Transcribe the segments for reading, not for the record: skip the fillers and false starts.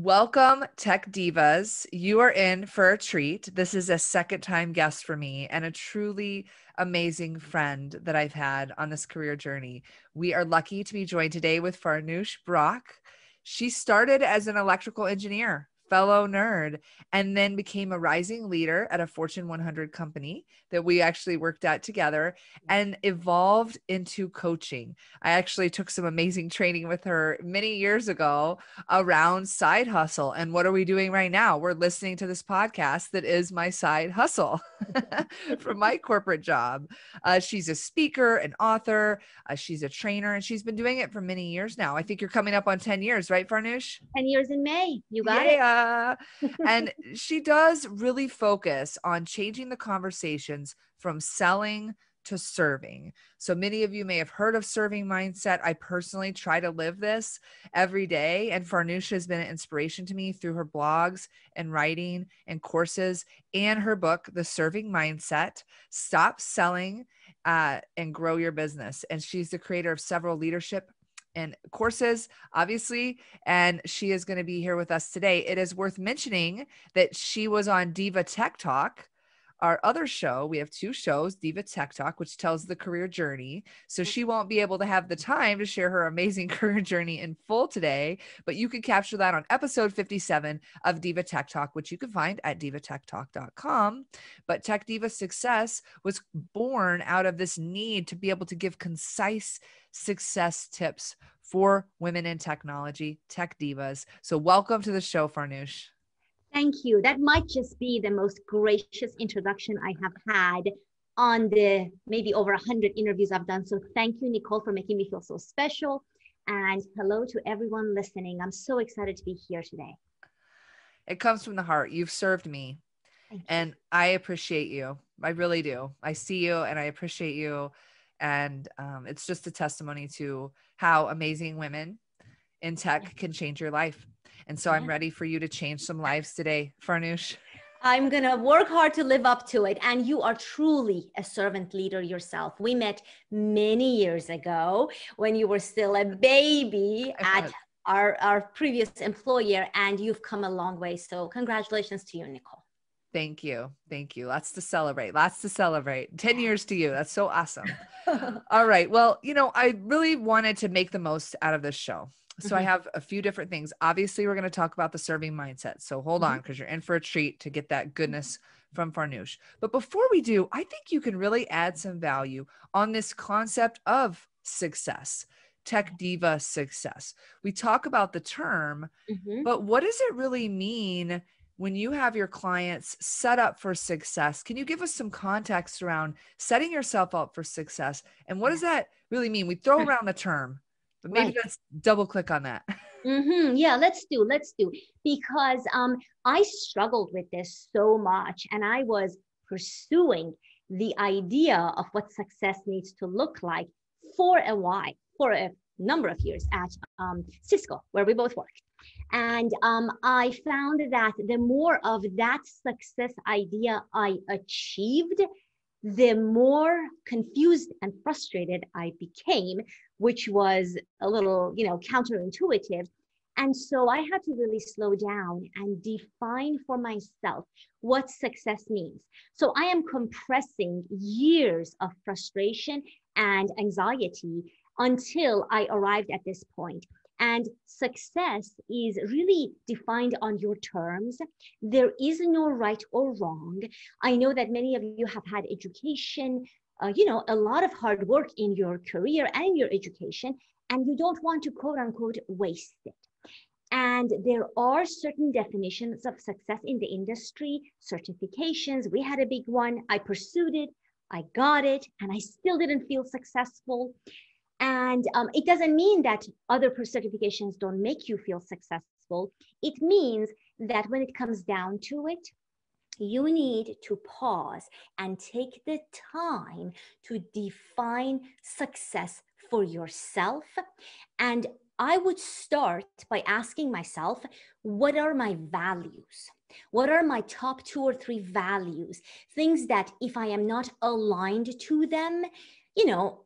Welcome, Tech Divas. You are in for a treat. This is a second-time guest for me and a truly amazing friend that I've had on this career journey. We are lucky to be joined today with Farnoosh Brock. She started as an electrical engineer, fellow nerd, and then became a rising leader at a Fortune 100 company that we actually worked at together and evolved into coaching. I actually took some amazing training with her many years ago around side hustle. And what are we doing right now? We're listening to this podcast that is my side hustle from my corporate job. She's a speaker, an author, she's a trainer, and she's been doing it for many years now. I think you're coming up on 10 years, right, Farnoosh? 10 years in May. You got it. And she does really focus on changing the conversations from selling to serving. So many of you may have heard of serving mindset. I personally try to live this every day. And Farnoosh has been an inspiration to me through her blogs and writing and courses and her book, The Serving Mindset, Stop Selling and Grow Your Business. And she's the creator of several leadership and courses, obviously, and she is going to be here with us today. It is worth mentioning that she was on Diva Tech Talk, our other show. We have two shows, Diva Tech Talk, which tells the career journey. So she won't be able to have the time to share her amazing career journey in full today, but you can capture that on episode 57 of Diva Tech Talk, which you can find at divatechtalk.com. But Tech Diva Success was born out of this need to be able to give concise success tips for women in technology, tech divas. So welcome to the show, Farnoosh. Thank you. That might just be the most gracious introduction I have had on the maybe over 100 interviews I've done. So thank you, Nicole, for making me feel so special. And hello to everyone listening. I'm so excited to be here today. It comes from the heart. You've served me. And I appreciate you. I really do. I see you and I appreciate you. And it's just a testimony to how amazing women in tech can change your life. And so I'm ready for you to change some lives today, Farnoosh. I'm going to work hard to live up to it. And you are truly a servant leader yourself. We met many years ago when you were still a baby at our previous employer, and you've come a long way. So congratulations to you, Nicole. Thank you. Thank you. Lots to celebrate. Lots to celebrate. 10 years to you. That's so awesome. All right. Well, I really wanted to make the most out of this show. So I have a few different things. Obviously, we're going to talk about the serving mindset. So hold on, because you're in for a treat to get that goodness from Farnoosh. But before we do, I think you can really add some value on this concept of success, tech diva success. We talk about the term, but what does it really mean when you have your clients set up for success? Can you give us some context around setting yourself up for success? And what does that really mean? We throw around the term, but maybe let's double click on that. Yeah, let's do. Because I struggled with this so much, and I was pursuing the idea of what success needs to look like for a while, for a number of years at Cisco, where we both worked. And I found that the more of that success idea I achieved, the more confused and frustrated I became, which was a little, counterintuitive. And so I had to really slow down and define for myself what success means. So I am compressing years of frustration and anxiety until I arrived at this point. And success is really defined on your terms. There is no right or wrong. I know that many of you have had education, a lot of hard work in your career and your education, and you don't want to quote unquote waste it. And there are certain definitions of success in the industry, certifications. We had a big one. I pursued it, I got it, and I still didn't feel successful. And it doesn't mean that other certifications don't make you feel successful. It means that when it comes down to it, you need to pause and take the time to define success for yourself. And I would start by asking myself, what are my values? What are my top 2 or 3 values? Things that if I am not aligned to them,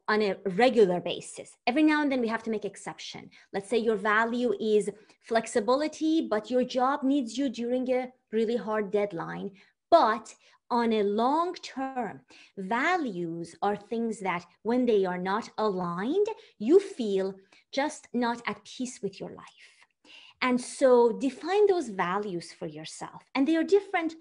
on a regular basis. Every now and then we have to make exception. Let's say your value is flexibility, but your job needs you during a really hard deadline. But on a long term, values are things that when they are not aligned, you feel just not at peace with your life. And so define those values for yourself. And they are different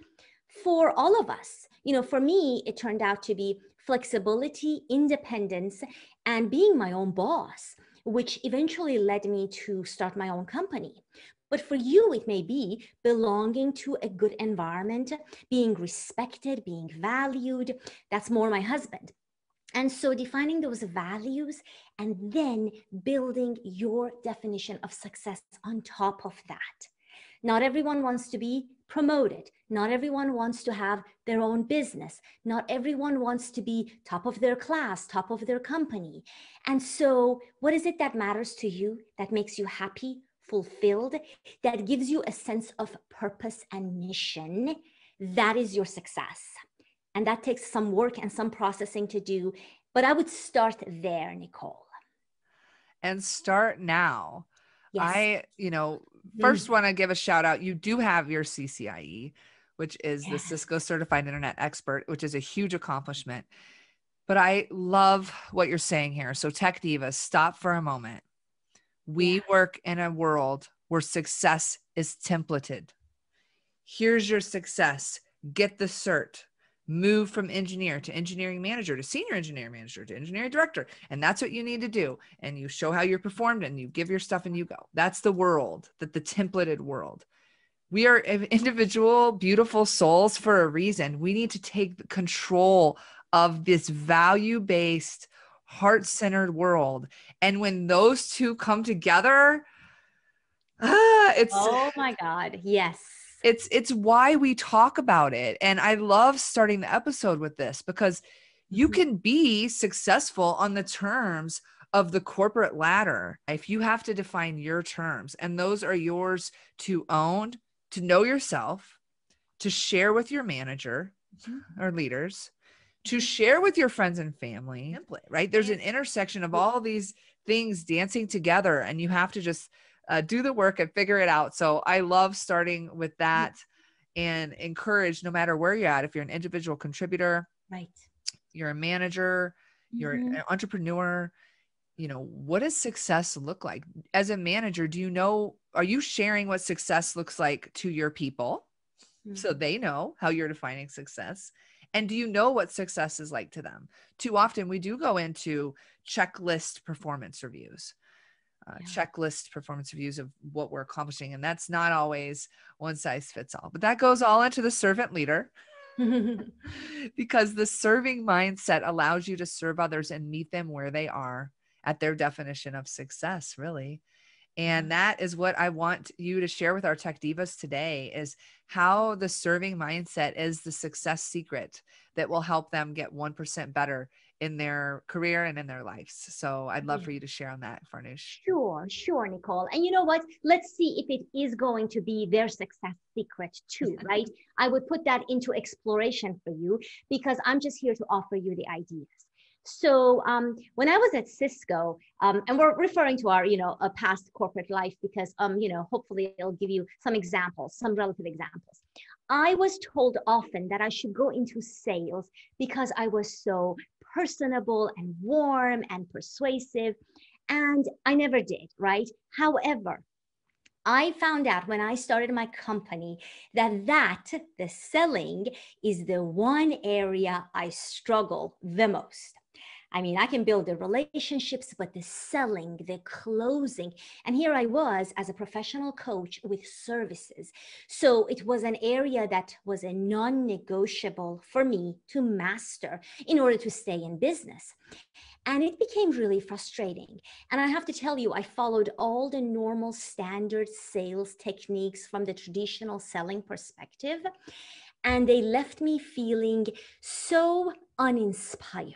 for all of us. For me, it turned out to be flexibility, independence, and being my own boss, which eventually led me to start my own company. But for you, it may be belonging to a good environment, being respected, being valued. That's more my husband. And so defining those values and then building your definition of success on top of that. Not everyone wants to be promoted. Not everyone wants to have their own business. Not everyone wants to be top of their class, top of their company. And so what is it that matters to you, that makes you happy, fulfilled, that gives you a sense of purpose and mission? That is your success. And that takes some work and some processing to do. But I would start there, Nicole. And start now. Yes. First want to give a shout out. You do have your CCIE, which is the Cisco Certified Internet Expert, which is a huge accomplishment. But I love what you're saying here. So Tech Divas, stop for a moment. We work in a world where success is templated. Here's your success. Get the cert. Move from engineer to engineering manager to senior engineering manager to engineering director. And that's what you need to do. And you show how you're performed and you give your stuff and you go. That's the world, the templated world. We are individual, beautiful souls for a reason. We need to take control of this value-based, heart-centered world. And when those two come together, it's, oh my God. Yes. It's why we talk about it. And I love starting the episode with this because you can be successful on the terms of the corporate ladder if you have to define your terms. And those are yours to own, to know yourself, to share with your manager or leaders, to share with your friends and family, right? There's an intersection of all these things dancing together and you have to just do the work and figure it out. So I love starting with that and encourage, no matter where you're at, if you're an individual contributor, right, you're a manager, you're an entrepreneur, what does success look like? As a manager, are you sharing what success looks like to your people so they know how you're defining success? And do you know what success is like to them? Too often we do go into checklist performance reviews. Checklist performance reviews of what we're accomplishing. And that's not always one size fits all, but that goes all into the servant leader because the serving mindset allows you to serve others and meet them where they are at their definition of success, really. And that is what I want you to share with our Tech Divas today, is how the serving mindset is the success secret that will help them get 1% better in their career and in their lives. So I'd love for you to share on that, Farnoosh. Sure, Nicole. And you know what? Let's see if it is going to be their success secret too, right? I would put that into exploration for you because I'm just here to offer you the ideas. So when I was at Cisco, and we're referring to our, a past corporate life because, hopefully it'll give you some examples, some relative examples. I was told often that I should go into sales because I was so personable and warm and persuasive, and I never did, right? However, I found out when I started my company that the selling is the one area I struggle the most. I mean, I can build the relationships, but the selling, the closing, and here I was as a professional coach with services. So it was an area that was a non-negotiable for me to master in order to stay in business. And it became really frustrating. And I have to tell you, I followed all the normal standard sales techniques from the traditional selling perspective, and they left me feeling so uninspired.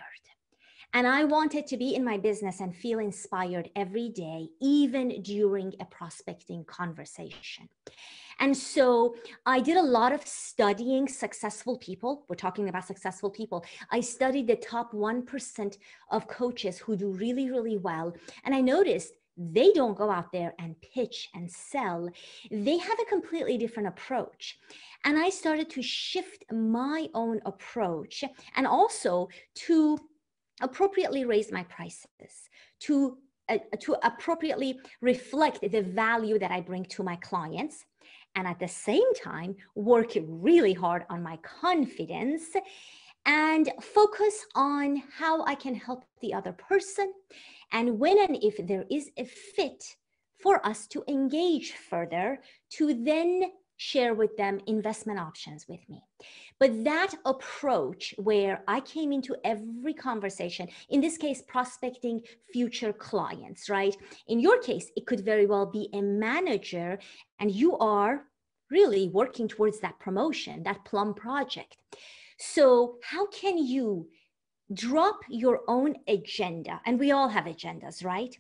And I wanted to be in my business and feel inspired every day, even during a prospecting conversation. And so I did a lot of studying successful people. We're talking about successful people. I studied the top 1% of coaches who do really, really well. And I noticed they don't go out there and pitch and sell. They have a completely different approach. And I started to shift my own approach and also to appropriately raise my prices, to appropriately reflect the value that I bring to my clients, and at the same time work really hard on my confidence and focus on how I can help the other person, and when and if there is a fit for us to engage further, to then share with them investment options with me. But that approach where I came into every conversation, in this case, prospecting future clients, right? In your case, it could very well be a manager and you are really working towards that promotion, that plum project. So how can you drop your own agenda? And we all have agendas, right?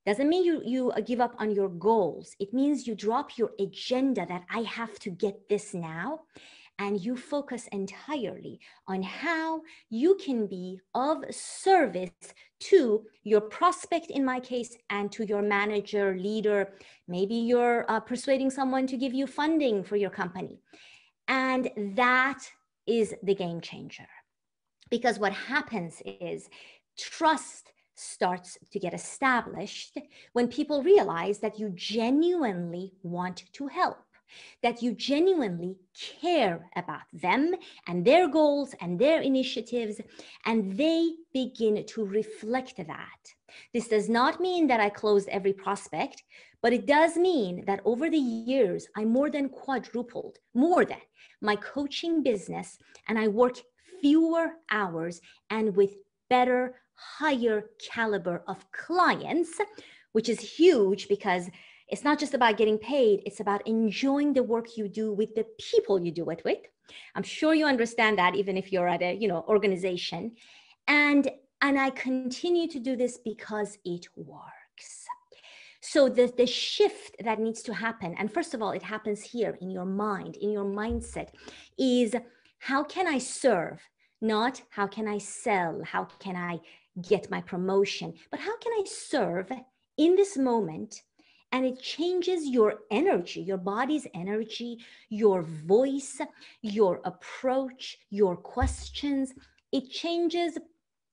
Doesn't mean you give up on your goals. It means you drop your agenda that I have to get this now, and you focus entirely on how you can be of service to your prospect, in my case, and to your manager, leader. Maybe you're persuading someone to give you funding for your company. And that is the game changer. Because what happens is trust starts to get established when people realize that you genuinely want to help, that you genuinely care about them and their goals and their initiatives, and they begin to reflect that. This does not mean that I closed every prospect, but it does mean that over the years, I more than quadrupled, my coaching business, and I work fewer hours and with better, higher caliber of clients, which is huge because it's not just about getting paid, it's about enjoying the work you do with the people you do it with. I'm sure you understand that even if you're at a, organization. And I continue to do this because it works. So the shift that needs to happen, and first of all, it happens here in your mind, in your mindset, is how can I serve? Not how can I sell? How can I get my promotion? But how can I serve in this moment? And it changes your energy, your body's energy, your voice, your approach, your questions. It changes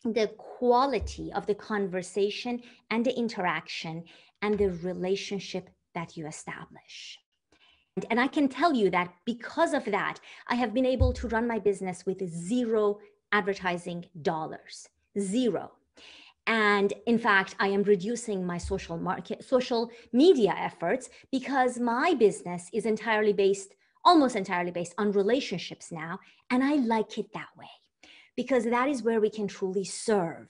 the quality of the conversation and the interaction and the relationship that you establish. And I can tell you that because of that, I have been able to run my business with zero advertising dollars, zero. And in fact, I am reducing my social media efforts because my business is almost entirely based on relationships now. And I like it that way because that is where we can truly serve.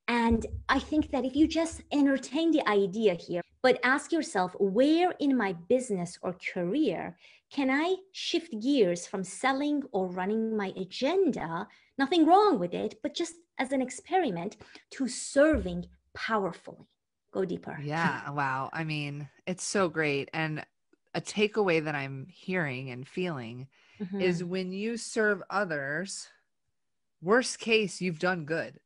And I think that if you just entertain the idea here, but ask yourself, where in my business or career can I shift gears from selling or running my agenda? Nothing wrong with it, but just as an experiment to serving powerfully. Go deeper. Yeah. Wow. I mean, it's so great. And a takeaway that I'm hearing and feeling is when you serve others, worst case, you've done good.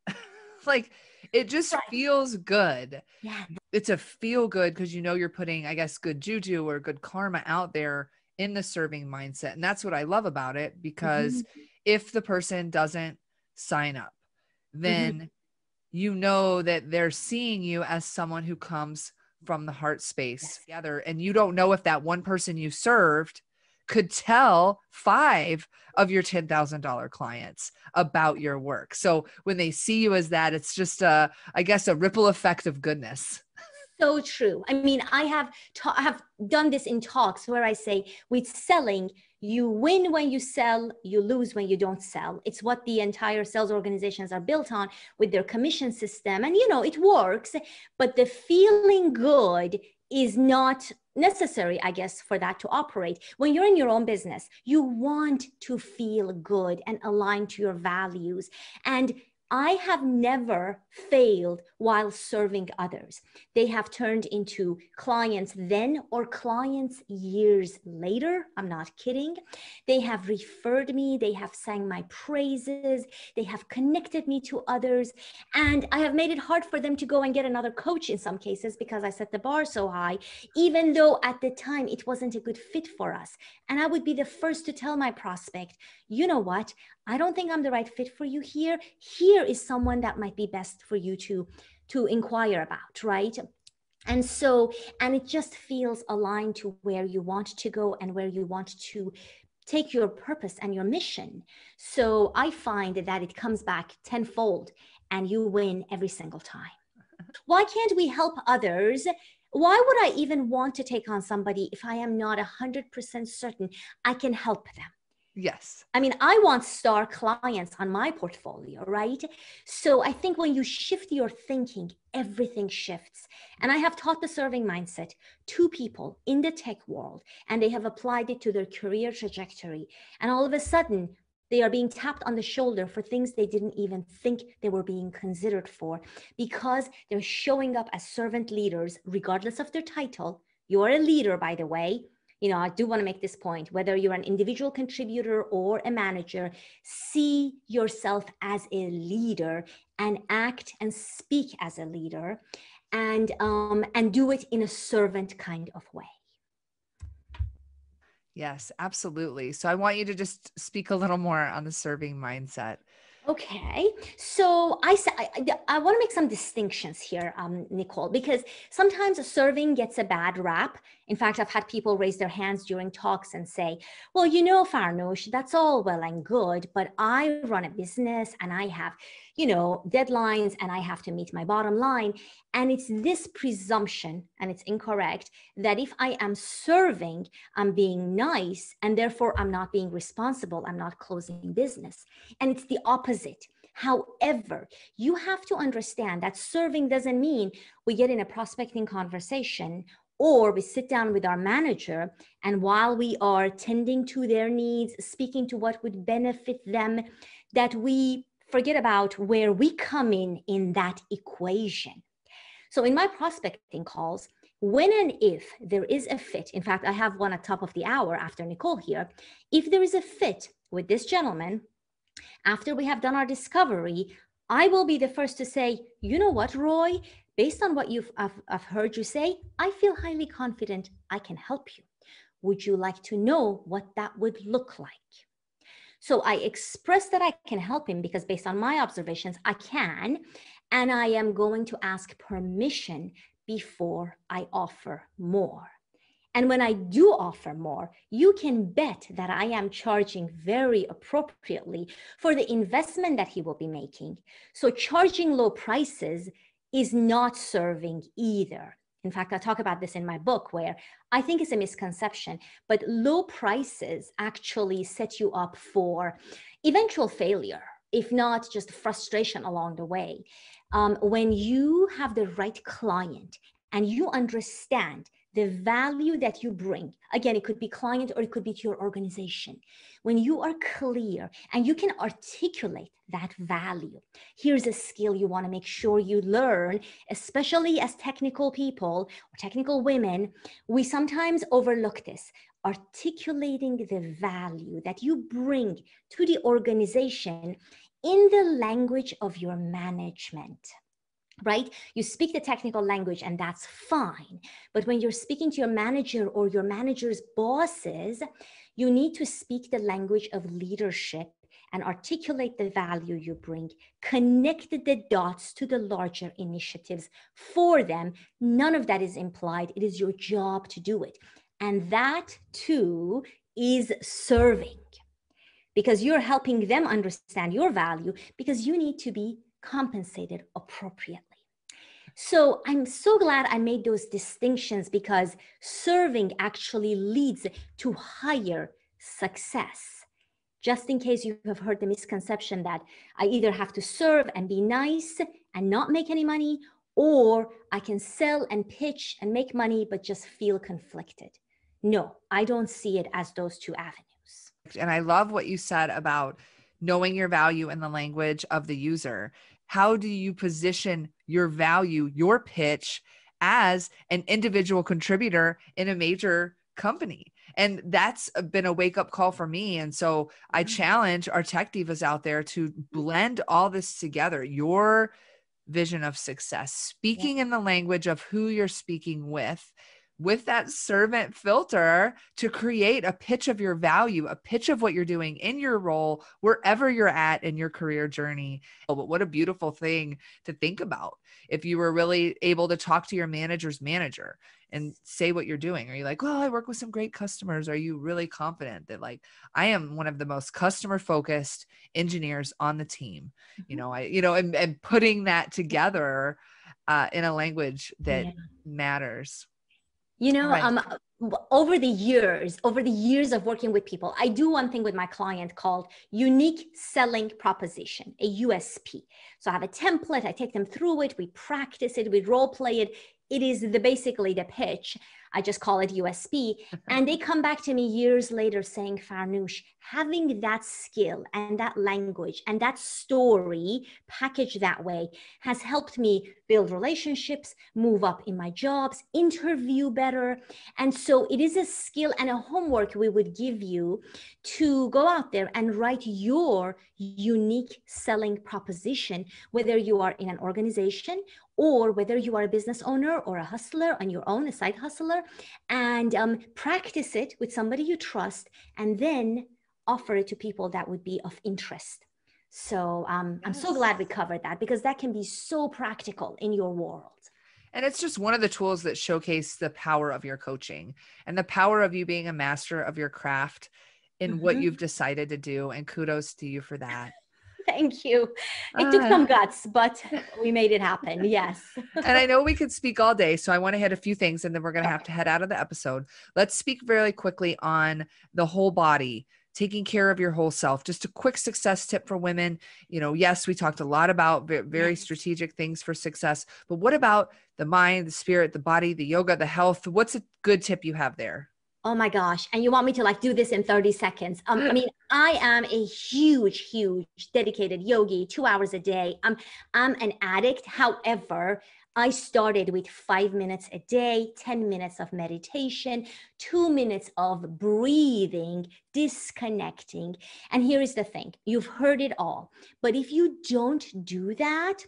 Like it just feels good. Yeah. It's a feel good because you're putting, I guess, good juju or good karma out there in the serving mindset. And that's what I love about it, because if the person doesn't sign up, then you know that they're seeing you as someone who comes from the heart space together. And you don't know if that one person you served could tell 5 of your $10,000 clients about your work. So when they see you as that, it's just I guess a ripple effect of goodness. So true. I mean, I have done this in talks where I say with selling, you win when you sell, you lose when you don't sell. It's what the entire sales organizations are built on with their commission system. And, it works, but the feeling good is not necessary, I guess, for that to operate. When you're in your own business, you want to feel good and align to your values. And I have never failed while serving others. They have turned into clients then or clients years later. I'm not kidding. They have referred me. They have sang my praises. They have connected me to others. And I have made it hard for them to go and get another coach in some cases because I set the bar so high, even though at the time it wasn't a good fit for us. And I would be the first to tell my prospect, you know what? I don't think I'm the right fit for you here. Here is someone that might be best for you to inquire about, right? And so, and it just feels aligned to where you want to go and where you want to take your purpose and your mission. So I find that it comes back tenfold and you win every single time. Why can't we help others? Why would I even want to take on somebody if I am not 100% certain I can help them? Yes. I mean, I want star clients on my portfolio, right? So I think when you shift your thinking, everything shifts. And I have taught the serving mindset to people in the tech world, and they have applied it to their career trajectory. And all of a sudden, they are being tapped on the shoulder for things they didn't even think they were being considered for, because they're showing up as servant leaders, regardless of their title. You are a leader, by the way. You know, I do want to make this point, whether you're an individual contributor or a manager, see yourself as a leader and act and speak as a leader, and do it in a servant kind of way. Yes, absolutely. So I want you to just speak a little more on the serving mindset. Okay, so I want to make some distinctions here, Nicole, because sometimes serving gets a bad rap. In fact, I've had people raise their hands during talks and say, well, you know, Farnoosh, that's all well and good, but I run a business and I have, you know, deadlines and I have to meet my bottom line. And it's this presumption, and it's incorrect, that if I am serving, I'm being nice, and therefore I'm not being responsible, I'm not closing business. And it's the opposite. However, you have to understand that serving doesn't mean we get in a prospecting conversation or we sit down with our manager, and while we are tending to their needs, speaking to what would benefit them, that we forget about where we come in that equation. So in my prospecting calls, when and if there is a fit, in fact, I have one at top of the hour after Nicole here, if there is a fit with this gentleman, after we have done our discovery, I will be the first to say, you know what, Roy, based on what I've heard you say, I feel highly confident I can help you. Would you like to know what that would look like? So I express that I can help him because based on my observations, I can, and I am going to ask permission before I offer more. And when I do offer more, you can bet that I am charging very appropriately for the investment that he will be making. So charging low prices is not serving either. In fact, I talk about this in my book, where I think it's a misconception, but low prices actually set you up for eventual failure, if not just frustration along the way. When you have the right client and you understand the value that you bring, again, it could be client or it could be to your organization. When you are clear and you can articulate that value, here's a skill you want to make sure you learn, especially as technical people or technical women. We sometimes overlook this. Articulating the value that you bring to the organization in the language of your management. Right? You speak the technical language and that's fine. But when you're speaking to your manager or your manager's bosses, you need to speak the language of leadership and articulate the value you bring, connect the dots to the larger initiatives for them. None of that is implied. It is your job to do it. And that too is serving, because you're helping them understand your value, because you need to be compensated appropriately. So I'm so glad I made those distinctions, because serving actually leads to higher success. Just in case you have heard the misconception that I either have to serve and be nice and not make any money, or I can sell and pitch and make money, but just feel conflicted. No, I don't see it as those two avenues. And I love what you said about knowing your value in the language of the user. How do you position your value, your pitch as an individual contributor in a major company? And that's been a wake-up call for me. And so I challenge our tech divas out there to blend all this together. Your vision of success, speaking in the language of who you're speaking with that servant filter to create a pitch of your value, a pitch of what you're doing in your role, wherever you're at in your career journey. Oh, but what a beautiful thing to think about. If you were really able to talk to your manager's manager and say what you're doing. Are you like, well, I work with some great customers. Are you really confident that like, I am one of the most customer focused engineers on the team, and putting that together in a language that matters. Right. Over the years of working with people, I do one thing with my client called unique selling proposition, a USP. So I have a template, I take them through it, we practice it, we role play it. It is basically the pitch. I just call it USP. And they come back to me years later saying, Farnoosh, having that skill and that language and that story packaged that way has helped me build relationships, move up in my jobs, interview better. And so it is a skill and a homework we would give you to go out there and write your unique selling proposition, whether you are in an organization or whether you are a business owner or a hustler on your own, a side hustler, and practice it with somebody you trust, and then offer it to people that would be of interest. So I'm so glad we covered that, because that can be so practical in your world. And it's just one of the tools that showcase the power of your coaching and the power of you being a master of your craft in what you've decided to do. And kudos to you for that. Thank you. It took some guts, but we made it happen. Yes. And I know we could speak all day, so I want to hit a few things and then we're going to have to head out of the episode. Let's speak very quickly on the whole body, taking care of your whole self. Just a quick success tip for women. Yes, we talked a lot about very strategic things for success, but what about the mind, the spirit, the body, the yoga, the health? What's a good tip you have there? Oh my gosh. And you want me to do this in 30 seconds. I am a huge dedicated yogi, 2 hours a day. I'm an addict. However, I started with 5 minutes a day, 10 minutes of meditation, 2 minutes of breathing, disconnecting. And here is the thing. You've heard it all. But if you don't do that,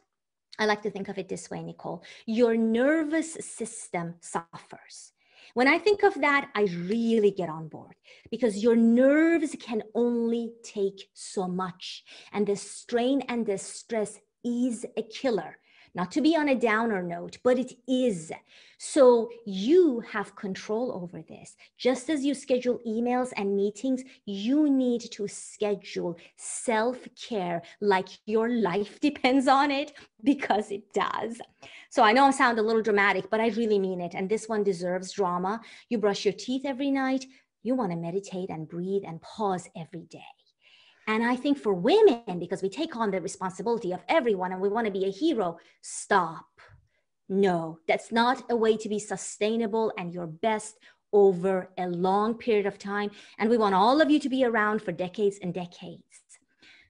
I like to think of it this way, Nicole, your nervous system suffers. When I think of that, I really get on board, because your nerves can only take so much. And the strain and the stress is a killer. Not to be on a downer note, but it is. So you have control over this. Just as you schedule emails and meetings, you need to schedule self-care like your life depends on it, because it does. So I know I sound a little dramatic, but I really mean it. And this one deserves drama. You brush your teeth every night. You want to meditate and breathe and pause every day. And I think for women, because we take on the responsibility of everyone and we want to be a hero, stop. No, that's not a way to be sustainable and your best over a long period of time. And we want all of you to be around for decades and decades.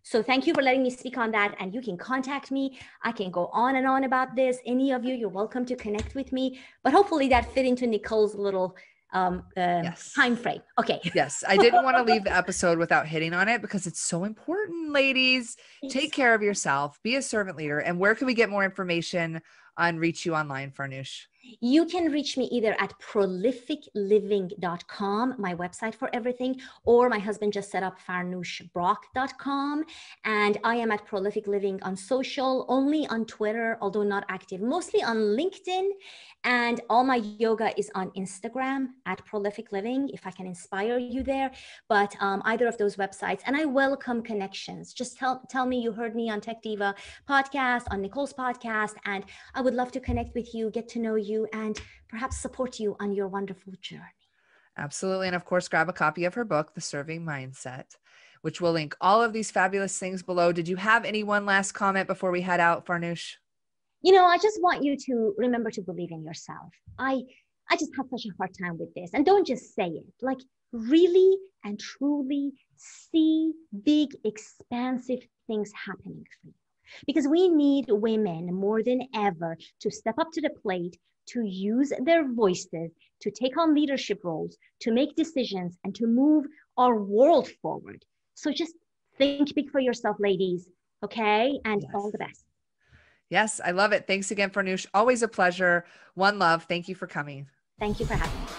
So thank you for letting me speak on that. And you can contact me. I can go on and on about this. Any of you, you're welcome to connect with me. But hopefully that fit into Nicole's little time frame. Okay. Yes. I didn't want to leave the episode without hitting on it, because it's so important, ladies. Take care of yourself, be a servant leader. And where can we get more information on reach you online, Farnoosh? You can reach me either at prolificliving.com, my website for everything, or my husband just set up farnooshbrock.com. And I am at Prolific Living on social, only on Twitter, although not active, mostly on LinkedIn. And all my yoga is on Instagram at Prolific Living, if I can inspire you there. But either of those websites. And I welcome connections. Just tell me you heard me on Tech Diva podcast, on Nicole's podcast, and I would love to connect with you, get to know you, and perhaps support you on your wonderful journey. Absolutely. And of course, grab a copy of her book, The Serving Mindset, which will link all of these fabulous things below. Did you have any one last comment before we head out, Farnoosh? I just want you to remember to believe in yourself. I I just have such a hard time with this. And don't just say it. Like, really and truly see big, expansive things happening for you. Because we need women more than ever to step up to the plate, to use their voices, to take on leadership roles, to make decisions, and to move our world forward. So just think big for yourself, ladies. Okay? And Yes. all the best. Yes, I love it. Thanks again, Farnoosh. Always a pleasure. One love. Thank you for coming. Thank you for having me.